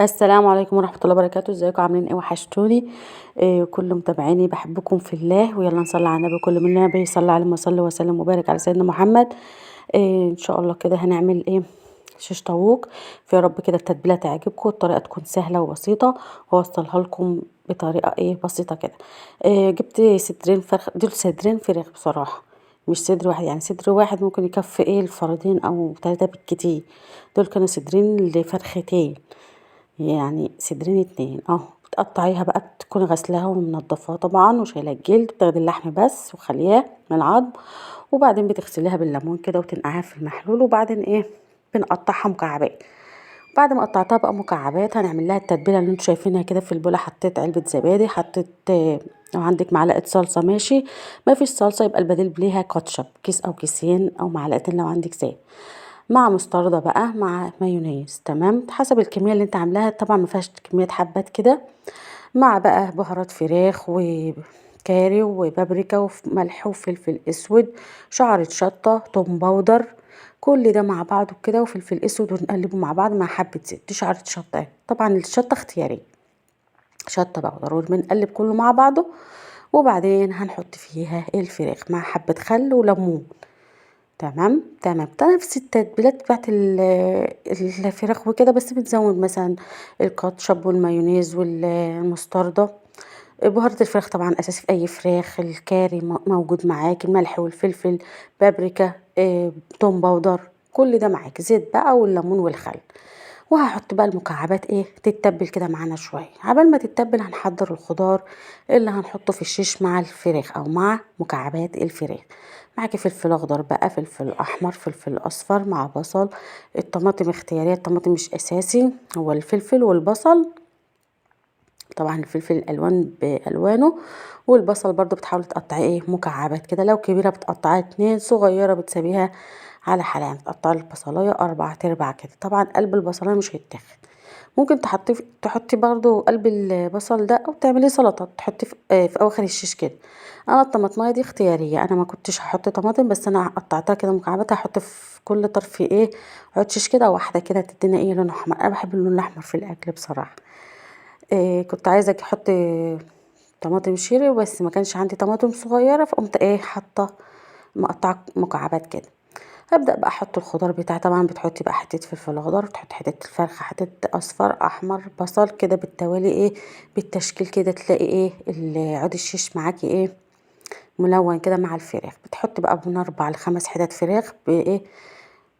السلام عليكم ورحمة الله وبركاته، ازيكم عاملين ايه؟ وحشتوني. كل متابعيني بحبكم في الله، ويلا نصلي على النبي. كل من النبي صلى عليه وسلم وسلم وبارك على سيدنا محمد. ان شاء الله كده هنعمل ايه؟ شيش طاووق. فيا رب كده التتبيله تعجبكم، الطريقه تكون سهله وبسيطه، واوصلها لكم بطريقه ايه بسيطه كده. جبت صدرين فرخ، دول صدرين فراخ بصراحه، مش صدر واحد. يعني صدر واحد ممكن يكفي ايه الفردين او 3 بالكتير. دول كانوا صدرين لفرختين، يعني صدرين 2 اهو. بتقطعيها بقى، تكوني غسلاها ومنضفاها طبعا وشايله الجلد، بتاخدي اللحم بس وخلياه من العظم، وبعدين بتغسليها بالليمون كده وتنقعيها في المحلول، وبعدين ايه بنقطعها مكعبات. بعد ما قطعتها بقى مكعبات هنعمل لها التتبيله اللي انتوا شايفينها كده. في البوله حطيت علبه زبادي، حطيت لو عندك معلقه صلصه ماشي، ما فيش صلصه يبقى البديل ليها كاتشب، كيس او كيسين او معلقتين لو عندك زيت، مع مستردة بقى، مع مايونيز، تمام حسب الكميه اللي انت عاملاها طبعا، ما فيهاش كميه حبات كده، مع بقى بهارات فراخ وكاري وبابريكا وملح وفلفل اسود، شعرة شطة، توم باودر، كل ده مع بعضه كده، وفلفل اسود، ونقلبه مع بعض مع حبة زيت. دي شعرة شطة اهي. طبعا الشطة اختيارية، شطة باودر، وبنقلب كله مع بعضه، وبعدين هنحط فيها الفراخ مع حبة خل وليمون. تمام تمام. نفس التتبيلات بتاعت الفراخ وكده، بس بنزود مثلا الكاتشب والمايونيز والمستردة. بهارة الفراخ طبعا اساسي في اي فراخ، الكاري موجود معاك، الملح والفلفل، بابريكا، توم باودر، كل ده معاك، زيت بقى والليمون والخل. وهحط بقى المكعبات ايه تتبل كده معانا شويه. عبال ما تتبل هنحضر الخضار اللي هنحطه في الشيش مع الفراخ او مع مكعبات الفراخ. معاكي فلفل اخضر بقى، فلفل احمر، فلفل اصفر، مع بصل. الطماطم اختياريه، الطماطم مش اساسي، هو الفلفل والبصل. طبعا الفلفل الالوان بالوانه، والبصل برضو بتحاولي تقطعيه ايه مكعبات كده، لو كبيره بتقطعيها 2، صغيره بتسابيها على حلقه. بتقطعي البصلايه 4 كده. طبعا قلب البصلايه مش هيتاخد، ممكن تحطي برضو قلب البصل ده، او تعملي سلطه تحطي في اواخر الشيش كده. انا الطماطمايه دي اختياريه، انا ما كنتش هحط طماطم، بس انا قطعتها كده مكعبات، هحط في كل طرف ايه عود شيش كده واحده كده، تدينا ايه لون احمر. انا بحب اللون الاحمر في الاكل بصراحه. كنت عايزة احط طماطم شيري، بس ما كانش عندي طماطم صغيرة، فقمت ايه حاطة مقطعة مكعبات كده. هبدأ بقى احط الخضار بتاعي. طبعا بتحطي بقى حتة فلفل اخضر، بتحطي حتة الفرخة، حتة اصفر، احمر، بصل كده بالتوالي ايه بالتشكيل كده، تلاقي ايه عود الشيش معاكي ايه ملون كده مع الفراخ. بتحطي بقى من 4 ل5 حتت فراخ بايه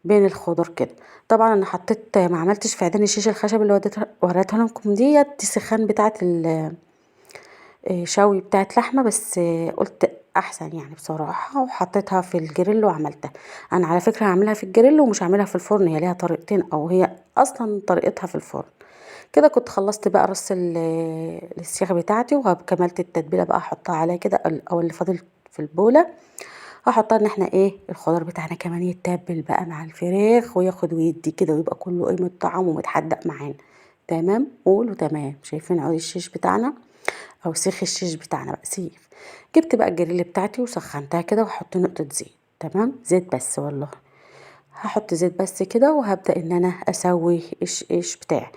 بين الخضار كده. طبعا انا حطيت، ما عملتش في عيدان الشيش الخشب اللي وريتها لكم دي سخان بتاعه شوي بتاعه لحمه، بس قلت احسن يعني بصراحه، وحطيتها في الجريل وعملتها. انا على فكره هعملها في الجريل ومش هعملها في الفرن، هي ليها طريقتين، او هي اصلا طريقتها في الفرن كده. كنت خلصت بقى رص السيخ بتاعتي، وكملت التتبيله بقى احطها عليها كده، او اللي فاضل في البوله هحطها، ان احنا ايه الخضار بتاعنا كمان يتبل بقى مع الفراخ، وياخد ويدي كده، ويبقى كله ايه متطعم ومتحدق معانا. تمام، قولوا تمام. شايفين عود الشيش بتاعنا او سيخ الشيش بتاعنا بقى سيخ. جبت بقى الجريل بتاعتي وسخنتها كده، وحط نقطة زيت، تمام زيت بس والله، هحط زيت بس كده، وهبدأ ان انا اسوي ايش بتاعي.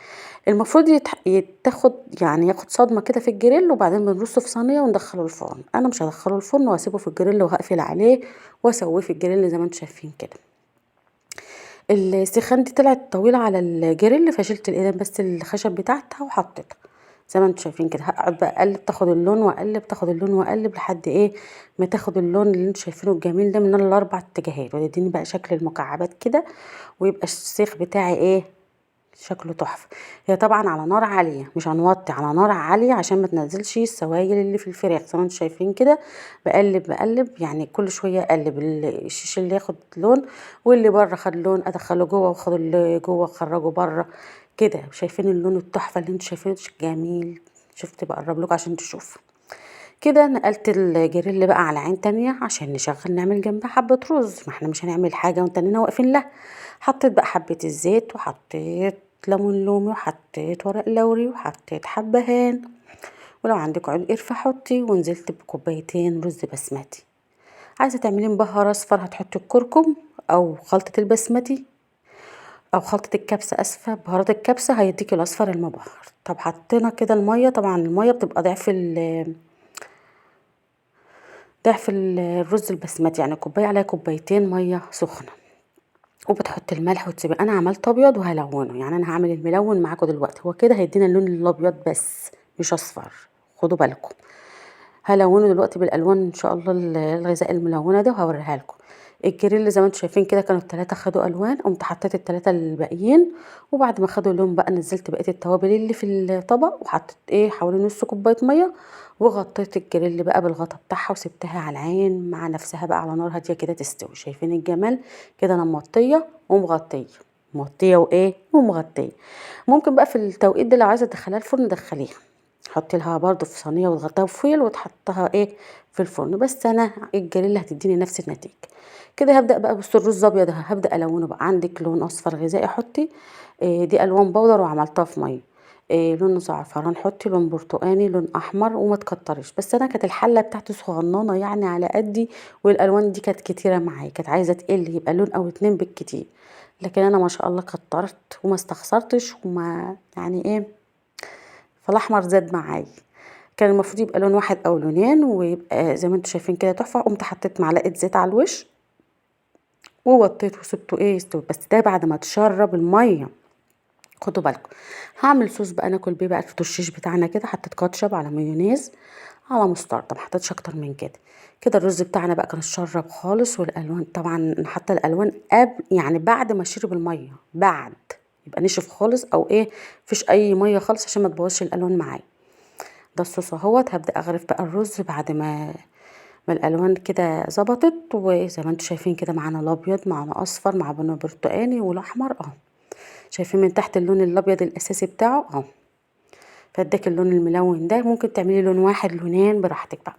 المفروض يتاخد يعني ياخد صدمة كده في الجريل، وبعدين بنرصه في صينية وندخله الفرن. انا مش هدخله الفرن، واسيبه في الجريل، وهقفل عليه واسويه في الجريل زي ما انتم شايفين كده. السخان دي طلعت طويلة على الجريل، فشلت الايدين بس الخشب بتاعتها وحطيتها زي ما انتم شايفين كده. هقعد بقى اقلب، تاخد اللون واقلب، تاخد اللون واقلب، لحد ايه ما تاخد اللون اللي انتم شايفينه الجميل ده من الاربع اتجاهات، ويديني بقى شكل المكعبات كده، ويبقى السيخ بتاعي ايه شكله تحفه. هي طبعا على نار عاليه، مش هنوطي، على نار عاليه عشان ما تنزلش السوائل اللي في الفراخ زي ما انتم شايفين كده. بقلب يعني كل شويه اقلب الشيش اللي ياخد لون، واللي بره خد لون ادخله جوه، واخد اللي جوه اخرجه بره كده. شايفين اللون التحفه اللي انتم شايفينه جميل؟ شفت بقرب لكم عشان تشوفوا كده. نقلت الجريل بقى على عين تانية عشان نشغل نعمل جنبها حبة رز، ما احنا مش هنعمل حاجة وتنينا واقفين لها. حطيت بقى حبة الزيت، وحطيت ليمون لومي، وحطيت ورق لوري، وحطيت حبهان، ولو عندك عود قرفة حطي، ونزلت بكوبايتين رز بسمتي. عايزة تعملي مبهر اصفر هتحطي الكركم او خلطة البسمتي، او خلطة الكبسة، اسفة، بهارات الكبسة هيديكي الاصفر المبهر. طب حطينا كده المية، طبعا المية بتبقى ضعف الرز البسمتي، يعني كوباية عليها كوبايتين مية سخنة. وبتحطي الملح وتسيبي. انا عملت ابيض وهلونه، يعني انا هعمل الملون معاكم دلوقتي، هو كده هيدينا اللون الابيض بس مش اصفر، خدوا بالكم. هلونه دلوقتي بالالوان ان شاء الله، الغذاء الملونه ده، وهوريها لكم. الجريل زي ما انتم شايفين كده كانوا التلاتة خدوا الوان، قمت حطيت التلاتة الباقيين. وبعد ما خدوا لون بقى نزلت بقيه التوابل اللي في الطبق، وحطيت حوالي نص كوبايه ميه. وغطيت الجريل بقى بالغطا بتاعها، وسبتها على العين مع نفسها بقى على نار هاديه كده تستوي. شايفين الجمال؟ كده انا موطيه ومغطيه، موطيه ومغطيه. ممكن بقى في التوقيت ده لو عايزه تدخليها الفرن دخليها، حطي لها برضو في صينيه وتغطيها بفويل وتحطها في الفرن. بس انا الجريل هتديني نفس النتيجه. كده هبدا بقى. بصوا الرز ابيض هبدا الونه بقى. عندك لون اصفر غذائي حطي، دي الوان بودر وعملتها في ميه. لون زعفران حطي، لون برتقاني، لون احمر، وما تكتريش. بس انا كانت الحله بتاعتي صغننه يعني على قدي، والالوان دي كانت كتيره معايا، كانت عايزه تقل، يبقى لون او اتنين بالكتير. لكن انا ما شاء الله كترت وما استخسرتش وما يعني فالاحمر زاد معايا. كان المفروض يبقى لون واحد او لونين، ويبقى زي ما انتم شايفين كده تحفه. قمت حطيت معلقه زيت على الوش ووطيت وسبته يستوي، بس ده بعد ما تشرب الميه. خدوا بالكم. هعمل صوص بقى ناكل بيه بقى الفتوشيش بتاعنا كده. حطيت كاتشب على مايونيز على مستردة، ما حطيتش اكتر من كده. كده الرز بتاعنا بقى كان اتشرب خالص، والالوان طبعا حتى الالوان قبل يعني بعد ما شرب الميه، بعد يبقى نشف خالص او مفيش اي ميه خالص عشان ما تبوظش الالوان معايا. ده الصوص اهوت. هبدا اغرف بقى الرز بعد ما الالوان كده ظبطت. وزي ما انتم شايفين كده معانا الابيض، معانا اصفر، معانا برتقاني، والاحمر اهو. شايفين من تحت اللون الابيض الاساسي بتاعه اهو. فاداك اللون الملون ده. ممكن تعملي لون واحد لونين براحتك بقى.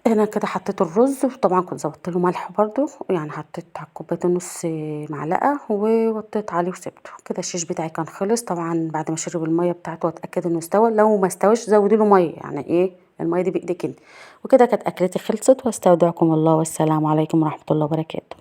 هنا كده حطيت الرز، وطبعا كنت ظبطت له ملح برضو، يعني حطيت على كوبايه نص معلقه ووطيت عليه وسبته كده. الشيش بتاعي كان خلص طبعا بعد ما شرب الميه بتاعته، واتاكد انه استوى. لو ما استواش زودي له ميه، يعني الميه دي بايدك انت. وكده كانت اكلتي خلصت، واستودعكم الله، والسلام عليكم ورحمه الله وبركاته.